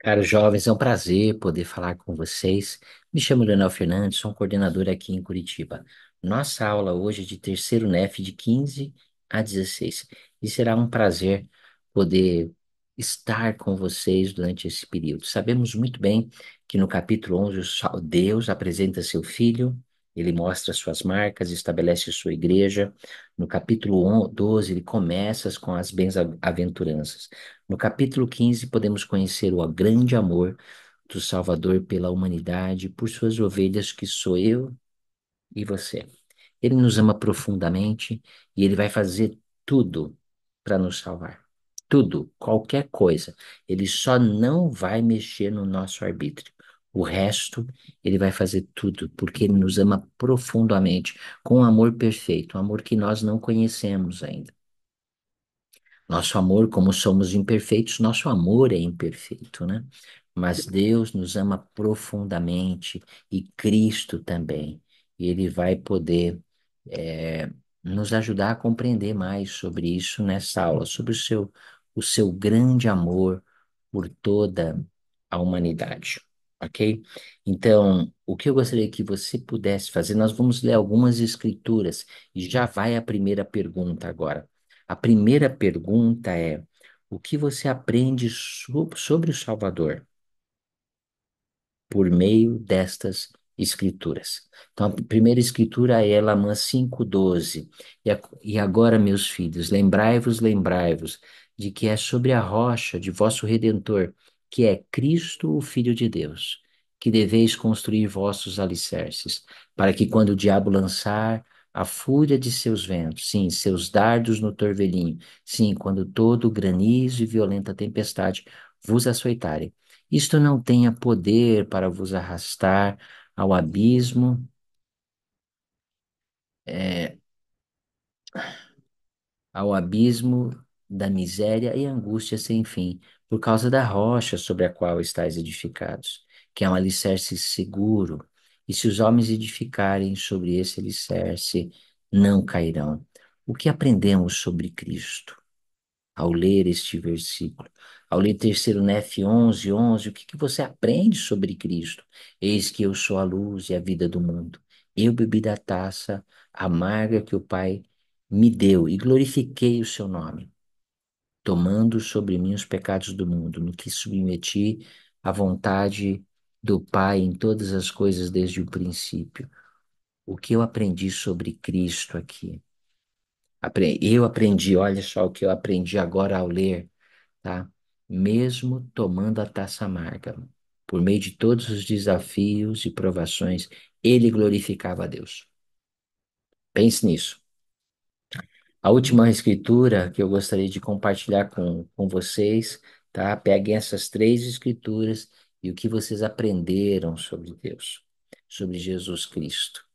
Caros jovens, é um prazer poder falar com vocês. Me chamo Leonel Fernandes, sou um coordenador aqui em Curitiba. Nossa aula hoje é de terceiro NEF de 15 a 16. E será um prazer poder estar com vocês durante esse período. Sabemos muito bem que no capítulo 11 Deus apresenta seu Filho, ele mostra suas marcas, estabelece sua igreja. No capítulo 12 ele começa com as bem-aventuranças. No capítulo 15, podemos conhecer o grande amor do Salvador pela humanidade, por suas ovelhas, que sou eu e você. Ele nos ama profundamente e ele vai fazer tudo para nos salvar. Tudo, qualquer coisa. Ele só não vai mexer no nosso arbítrio. O resto, ele vai fazer tudo, porque ele nos ama profundamente, com um amor perfeito, um amor que nós não conhecemos ainda. Nosso amor, como somos imperfeitos, nosso amor é imperfeito, né? Mas Deus nos ama profundamente e Cristo também. E Ele vai poder nos ajudar a compreender mais sobre isso nessa aula, sobre o seu grande amor por toda a humanidade, ok? Então, o que eu gostaria que você pudesse fazer, nós vamos ler algumas escrituras e já vai a primeira pergunta agora. A primeira pergunta é: o que você aprende sobre o Salvador por meio destas escrituras? Então, a primeira escritura é Lamã 5:12. E agora, meus filhos, lembrai-vos de que é sobre a rocha de vosso Redentor, que é Cristo, o Filho de Deus, que deveis construir vossos alicerces, para que quando o diabo lançar a fúria de seus ventos, sim, seus dardos no torvelinho, sim, quando todo granizo e violenta tempestade vos açoitarem, isto não tenha poder para vos arrastar ao abismo, é, ao abismo da miséria e angústia sem fim, por causa da rocha sobre a qual estáis edificados, que é um alicerce seguro, e se os homens edificarem sobre esse alicerce, não cairão. O que aprendemos sobre Cristo ao ler este versículo? Ao ler terceiro Nef 11:11, o que que você aprende sobre Cristo? Eis que eu sou a luz e a vida do mundo. Eu bebi da taça amarga que o Pai me deu e glorifiquei o seu nome, tomando sobre mim os pecados do mundo, no que submeti à vontade do Pai em todas as coisas desde o princípio. O que eu aprendi sobre Cristo aqui? Eu aprendi, olha só o que eu aprendi agora ao ler, tá? Mesmo tomando a taça amarga, por meio de todos os desafios e provações, ele glorificava a Deus. Pense nisso. A última escritura que eu gostaria de compartilhar com vocês, tá? Peguem essas três escrituras e o que vocês aprenderam sobre Deus, sobre Jesus Cristo.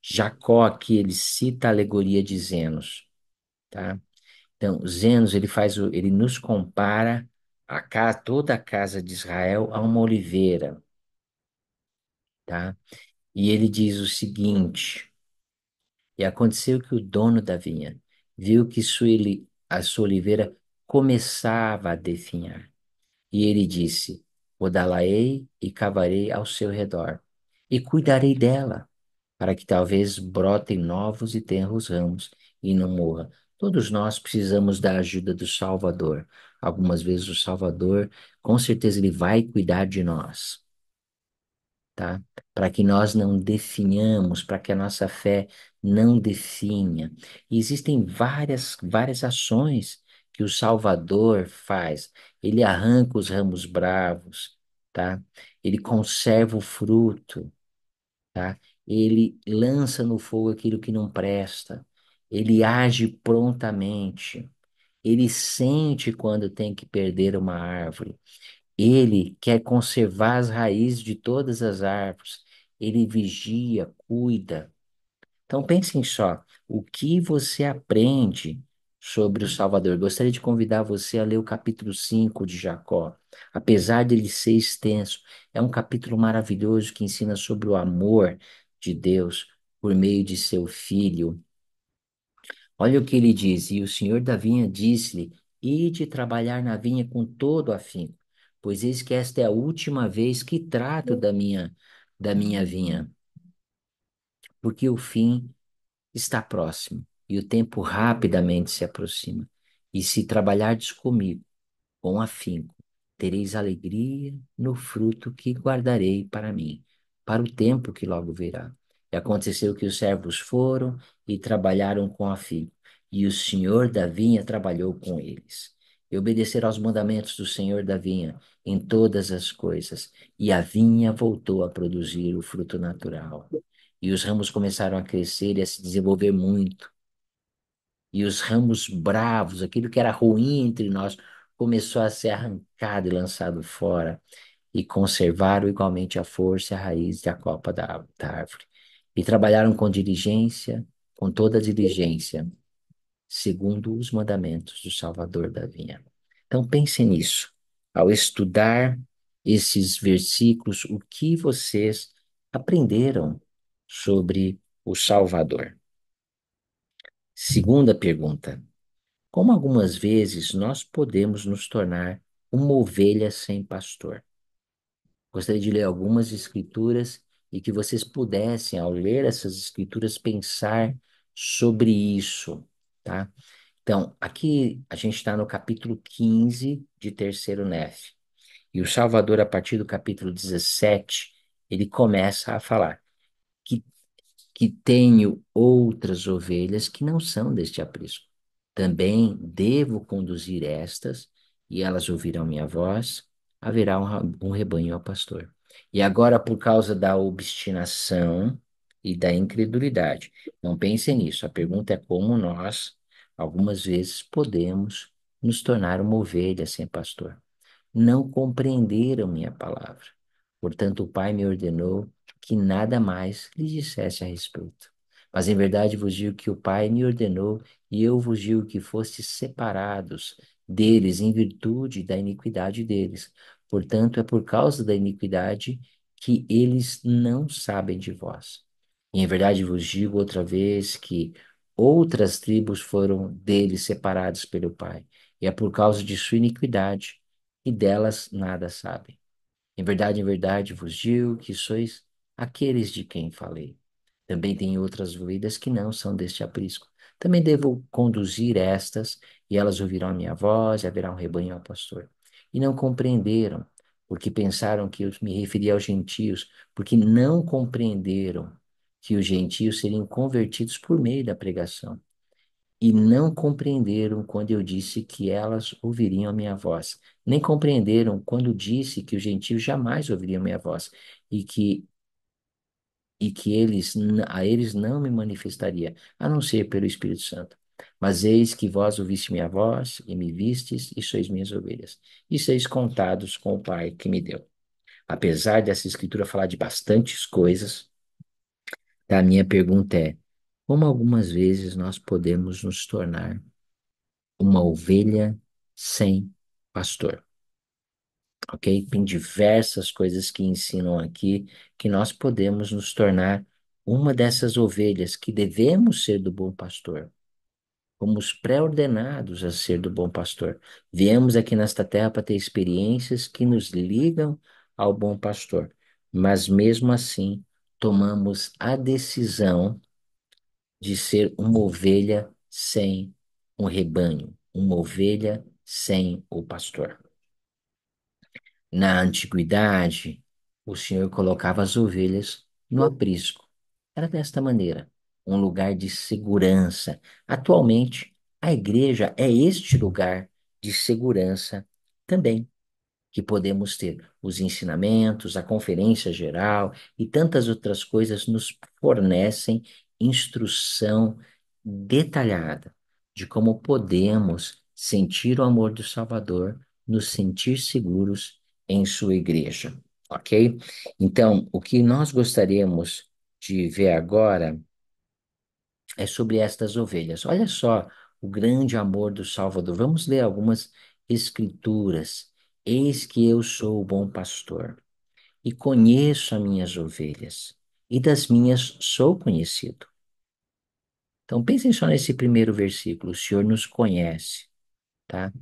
Jacó aqui, ele cita a alegoria de Zenos, tá? Então, Zenos, ele nos compara toda a casa de Israel a uma oliveira, tá? E ele diz o seguinte: e aconteceu que o dono da vinha viu que a sua oliveira começava a definhar. E ele disse: podá-la-ei e cavarei ao seu redor, e cuidarei dela, para que talvez brotem novos e tenros ramos e não morra. Todos nós precisamos da ajuda do Salvador. Algumas vezes o Salvador, com certeza, ele vai cuidar de nós, tá? Para que nós não definhamos, para que a nossa fé não definha. E existem várias ações que o Salvador faz. Ele arranca os ramos bravos, tá? Ele conserva o fruto, tá? Ele lança no fogo aquilo que não presta. Ele age prontamente. Ele sente quando tem que perder uma árvore. Ele quer conservar as raízes de todas as árvores. Ele vigia, cuida. Então pensem só, o que você aprende sobre o Salvador? Gostaria de convidar você a ler o capítulo 5 de Jacó. Apesar dele ser extenso, é um capítulo maravilhoso que ensina sobre o amor de Deus por meio de seu filho. Olha o que ele diz: e o senhor da vinha disse-lhe: ide trabalhar na vinha com todo afinco, pois eis que esta é a última vez que trato da minha vinha, porque o fim está próximo e o tempo rapidamente se aproxima. E se trabalhardes comigo com afinco, tereis alegria no fruto que guardarei para mim, para o tempo que logo virá. E aconteceu que os servos foram e trabalharam com afinco, e o Senhor da vinha trabalhou com eles. E obedeceram aos mandamentos do Senhor da vinha em todas as coisas, e a vinha voltou a produzir o fruto natural. E os ramos começaram a crescer e a se desenvolver muito. E os ramos bravos, aquilo que era ruim entre nós, começou a ser arrancado e lançado fora, e conservaram igualmente a força e a raiz e a copa da árvore. E trabalharam com diligência, com toda a diligência, segundo os mandamentos do Salvador da vinha. Então pense nisso. Ao estudar esses versículos, o que vocês aprenderam sobre o Salvador? Segunda pergunta: como algumas vezes nós podemos nos tornar uma ovelha sem pastor? Gostaria de ler algumas escrituras e que vocês pudessem, ao ler essas escrituras, pensar sobre isso, tá? Então, aqui a gente está no capítulo 15 de Terceiro Nef. E o Salvador, a partir do capítulo 17, ele começa a falar que que tenho outras ovelhas que não são deste aprisco. Também devo conduzir estas, e elas ouvirão minha voz, haverá um rebanho ao pastor. E agora, por causa da obstinação e da incredulidade, não pensem nisso. A pergunta é como nós, algumas vezes, podemos nos tornar uma ovelha sem pastor. Não compreenderam minha palavra. Portanto, o Pai me ordenou que nada mais lhe dissesse a respeito. Mas em verdade vos digo que o Pai me ordenou, e eu vos digo que fostes separados deles em virtude da iniquidade deles. Portanto, é por causa da iniquidade que eles não sabem de vós. E em verdade vos digo outra vez que outras tribos foram deles separadas pelo Pai, e é por causa de sua iniquidade e delas nada sabem. Em verdade vos digo que sois aqueles de quem falei. Também tenho outras ovelhas que não são deste aprisco. Também devo conduzir estas, e elas ouvirão a minha voz, e haverá um rebanho ao pastor. E não compreenderam, porque pensaram que eu me referia aos gentios, porque não compreenderam que os gentios seriam convertidos por meio da pregação e não compreenderam quando eu disse que elas ouviriam a minha voz, nem compreenderam quando disse que os gentios jamais ouviriam a minha voz, e que a eles não me manifestaria, a não ser pelo Espírito Santo. Mas eis que vós ouviste minha voz, e me vistes, e sois minhas ovelhas, e sois contados com o Pai que me deu. Apesar dessa escritura falar de bastantes coisas, a minha pergunta é: como algumas vezes nós podemos nos tornar uma ovelha sem pastor, ok? Tem diversas coisas que ensinam aqui que nós podemos nos tornar uma dessas ovelhas que devemos ser do bom pastor. Fomos pré-ordenados a ser do bom pastor. Viemos aqui nesta terra para ter experiências que nos ligam ao bom pastor, mas mesmo assim tomamos a decisão de ser uma ovelha sem um rebanho, uma ovelha sem o pastor. Na antiguidade, o Senhor colocava as ovelhas no aprisco. Era desta maneira, um lugar de segurança. Atualmente, a igreja é este lugar de segurança também que podemos ter. Os ensinamentos, a conferência geral e tantas outras coisas nos fornecem instrução detalhada de como podemos sentir o amor do Salvador, nos sentir seguros em sua igreja, ok? Então, o que nós gostaríamos de ver agora é sobre estas ovelhas. Olha só o grande amor do Salvador. Vamos ler algumas escrituras. Eis que eu sou o bom pastor e conheço as minhas ovelhas, e das minhas sou conhecido. Então pensem só nesse primeiro versículo. O Senhor nos conhece, tá?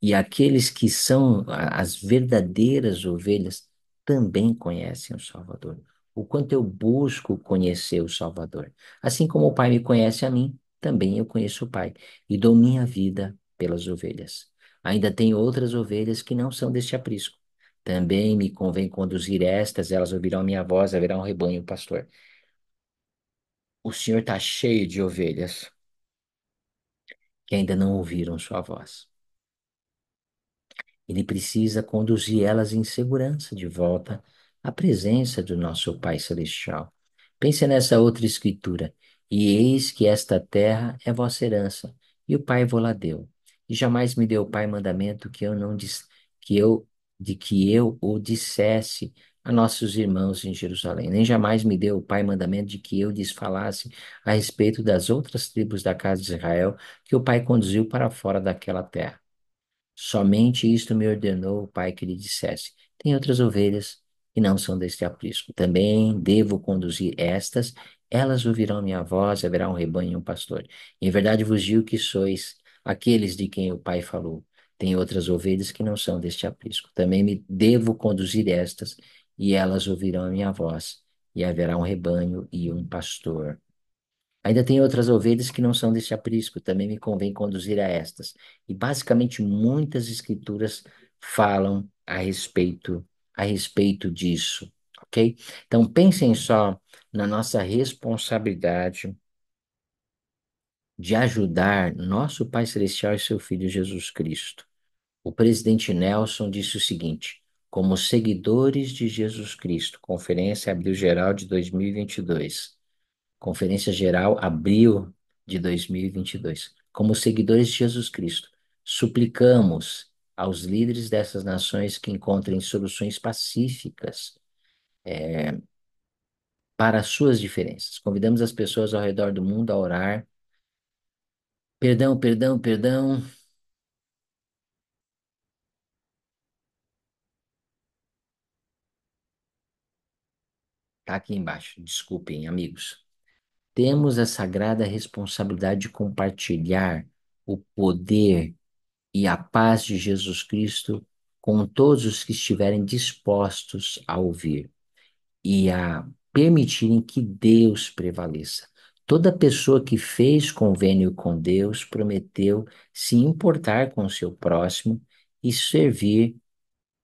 E aqueles que são as verdadeiras ovelhas também conhecem o Salvador. O quanto eu busco conhecer o Salvador. Assim como o Pai me conhece a mim, também eu conheço o Pai e dou minha vida pelas ovelhas. Ainda tem outras ovelhas que não são deste aprisco. Também me convém conduzir estas, elas ouvirão minha voz, haverá um rebanho, pastor. O Senhor está cheio de ovelhas que ainda não ouviram sua voz. Ele precisa conduzir elas em segurança de volta à presença do nosso Pai Celestial. Pense nessa outra escritura. E eis que esta terra é vossa herança, e o Pai vô-la deu. E jamais me deu o Pai mandamento que eu não dis, que eu de que eu o dissesse a nossos irmãos em Jerusalém. Nem jamais me deu o Pai mandamento de que eu lhes falasse a respeito das outras tribos da casa de Israel que o Pai conduziu para fora daquela terra. Somente isto me ordenou o pai que lhe dissesse: tem outras ovelhas que não são deste aprisco. Também devo conduzir estas, elas ouvirão minha voz, haverá um rebanho e um pastor. Em verdade vos digo que sois aqueles de quem o pai falou. Tem outras ovelhas que não são deste aprisco. Também me devo conduzir estas, e elas ouvirão a minha voz, e haverá um rebanho e um pastor. Ainda tem outras ovelhas que não são deste aprisco, também me convém conduzir a estas. E basicamente muitas escrituras falam a respeito disso, ok? Então pensem só na nossa responsabilidade de ajudar nosso Pai Celestial e seu Filho Jesus Cristo. O presidente Nelson disse o seguinte: como seguidores de Jesus Cristo, Conferência Abril Geral de 2022. Conferência Geral, abril de 2022. Como seguidores de Jesus Cristo, suplicamos aos líderes dessas nações que encontrem soluções pacíficas para as suas diferenças. Convidamos as pessoas ao redor do mundo a orar. Perdão, perdão, perdão. Tá aqui embaixo. Desculpem, amigos. Temos a sagrada responsabilidade de compartilhar o poder e a paz de Jesus Cristo com todos os que estiverem dispostos a ouvir e a permitirem que Deus prevaleça. Toda pessoa que fez convênio com Deus prometeu se importar com o seu próximo e servir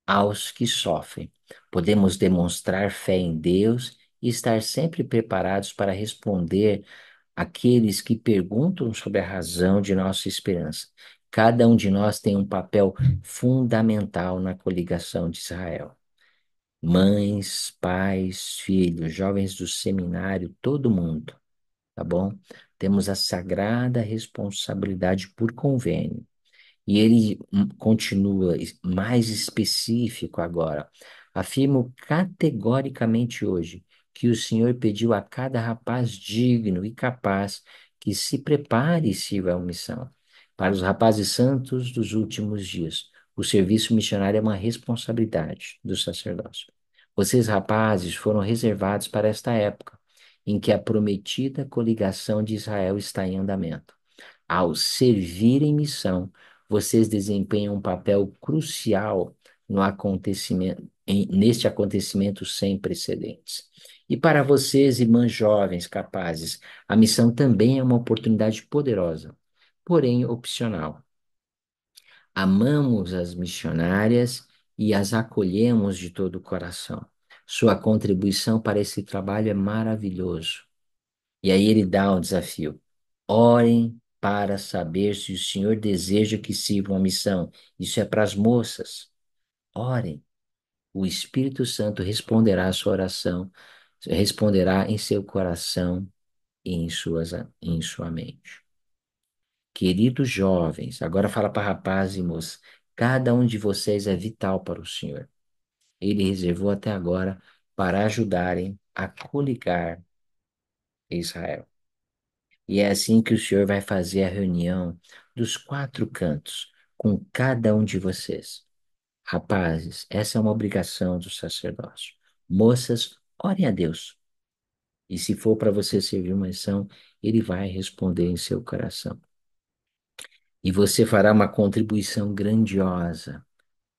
aos que sofrem. Podemos demonstrar fé em Deus e estar sempre preparados para responder aqueles que perguntam sobre a razão de nossa esperança. Cada um de nós tem um papel fundamental na coligação de Israel. Mães, pais, filhos, jovens do seminário, todo mundo, tá bom? Temos a sagrada responsabilidade por convênio e ele continua mais específico agora. Afirmo categoricamente hoje que o Senhor pediu a cada rapaz digno e capaz que se prepare e sirva a missão. Para os rapazes santos dos últimos dias, o serviço missionário é uma responsabilidade do sacerdócio. Vocês, rapazes, foram reservados para esta época, em que a prometida coligação de Israel está em andamento. Ao servir em missão, vocês desempenham um papel crucial no acontecimento, neste acontecimento sem precedentes. E para vocês, irmãs jovens capazes, a missão também é uma oportunidade poderosa, porém opcional. Amamos as missionárias e as acolhemos de todo o coração. Sua contribuição para esse trabalho é maravilhoso. E aí ele dá um desafio. Orem para saber se o Senhor deseja que sirvam a missão. Isso é para as moças. Orem. O Espírito Santo responderá a sua oração, responderá em seu coração e em sua mente. Queridos jovens, agora fala para rapazes e moças, cada um de vocês é vital para o Senhor. Ele reservou até agora para ajudarem a coligar Israel. E é assim que o Senhor vai fazer a reunião dos quatro cantos com cada um de vocês. Rapazes, essa é uma obrigação do sacerdócio. Moças, orem a Deus. E se for para você servir uma missão, Ele vai responder em seu coração. E você fará uma contribuição grandiosa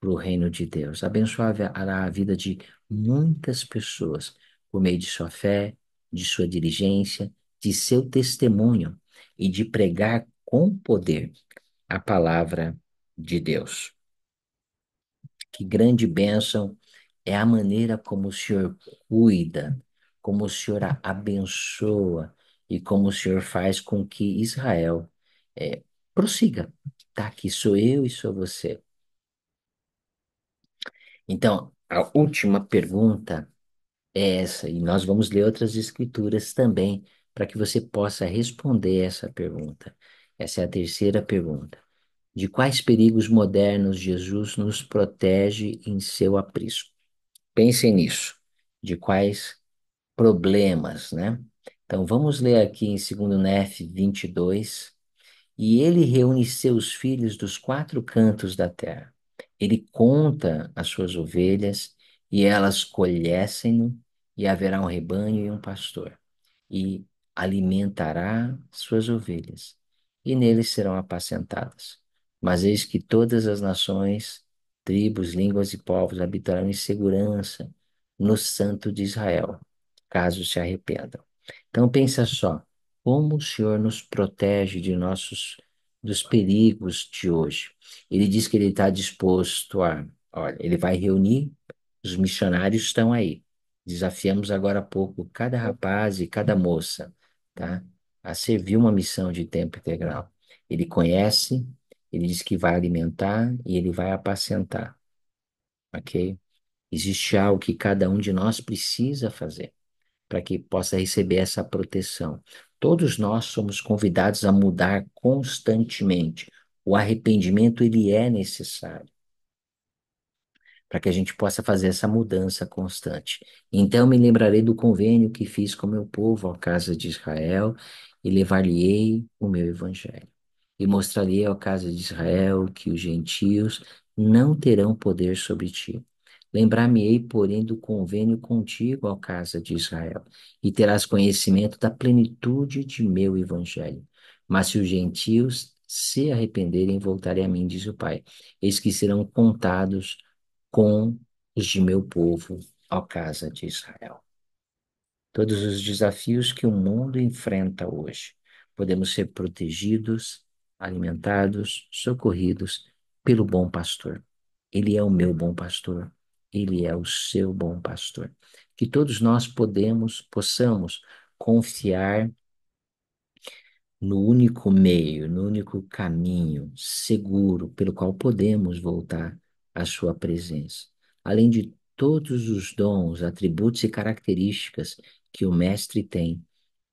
para o reino de Deus. Abençoará a vida de muitas pessoas por meio de sua fé, de sua diligência, de seu testemunho e de pregar com poder a palavra de Deus. Que grande bênção é a maneira como o Senhor cuida, como o Senhor abençoa e como o Senhor faz com que Israel prossiga. Tá, aqui sou eu e sou você. Então, a última pergunta é essa, e nós vamos ler outras escrituras também para que você possa responder essa pergunta. Essa é a terceira pergunta. De quais perigos modernos Jesus nos protege em seu aprisco? Pensem nisso. De quais problemas, né? Então vamos ler aqui em 2 Nef 22. E ele reúne seus filhos dos quatro cantos da terra. Ele conta as suas ovelhas, e elas conhecem-no, e haverá um rebanho e um pastor, e alimentará suas ovelhas, e neles serão apacentadas. Mas eis que todas as nações, tribos, línguas e povos habitarão em segurança no Santo de Israel, caso se arrependam. Então pensa só, como o Senhor nos protege de dos perigos de hoje. Ele diz que ele está disposto olha, ele vai reunir, os missionários estão aí. Desafiamos agora há pouco cada rapaz e cada moça, tá? A servir uma missão de tempo integral. Ele conhece, ele diz que vai alimentar e ele vai apacentar, ok? Existe algo que cada um de nós precisa fazer para que possa receber essa proteção. Todos nós somos convidados a mudar constantemente. O arrependimento, ele é necessário para que a gente possa fazer essa mudança constante. Então me lembrarei do convênio que fiz com meu povo, a casa de Israel, e levar-lhe-ei o meu evangelho. E mostrarei à casa de Israel que os gentios não terão poder sobre ti. Lembrar-me-ei, porém, do convênio contigo, ó casa de Israel, e terás conhecimento da plenitude de meu evangelho. Mas se os gentios se arrependerem, voltarem a mim, diz o Pai, eis que serão contados com os de meu povo, ó casa de Israel. Todos os desafios que o mundo enfrenta hoje, podemos ser protegidos, alimentados, socorridos pelo bom pastor. Ele é o meu bom pastor, ele é o seu bom pastor. Que todos nós possamos confiar no único meio, no único caminho seguro pelo qual podemos voltar à sua presença. Além de todos os dons, atributos e características que o Mestre tem,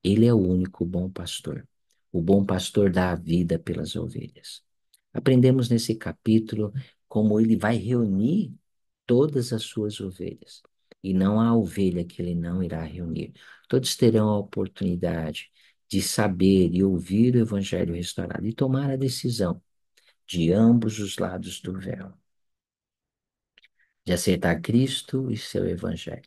ele é o único bom pastor. O bom pastor dá a vida pelas ovelhas. Aprendemos nesse capítulo como ele vai reunir todas as suas ovelhas, e não há ovelha que ele não irá reunir. Todos terão a oportunidade de saber e ouvir o Evangelho restaurado e tomar a decisão de ambos os lados do véu, de aceitar Cristo e seu Evangelho.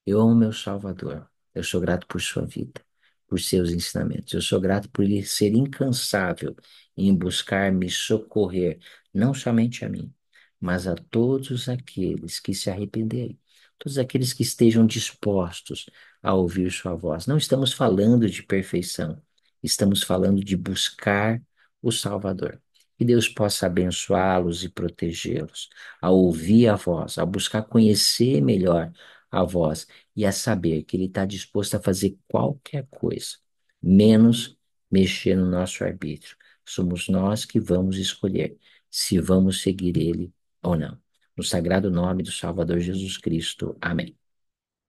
Eu amo meu Salvador. Eu sou grato por sua vida, por seus ensinamentos. Eu sou grato por ele ser incansável em buscar me socorrer, não somente a mim, mas a todos aqueles que se arrependerem, todos aqueles que estejam dispostos a ouvir sua voz. Não estamos falando de perfeição, estamos falando de buscar o Salvador. Que Deus possa abençoá-los e protegê-los, a ouvir a voz, a buscar conhecer melhor a voz e a saber que Ele está disposto a fazer qualquer coisa, menos mexer no nosso arbítrio. Somos nós que vamos escolher se vamos seguir Ele ou não. No sagrado nome do Salvador Jesus Cristo. Amém.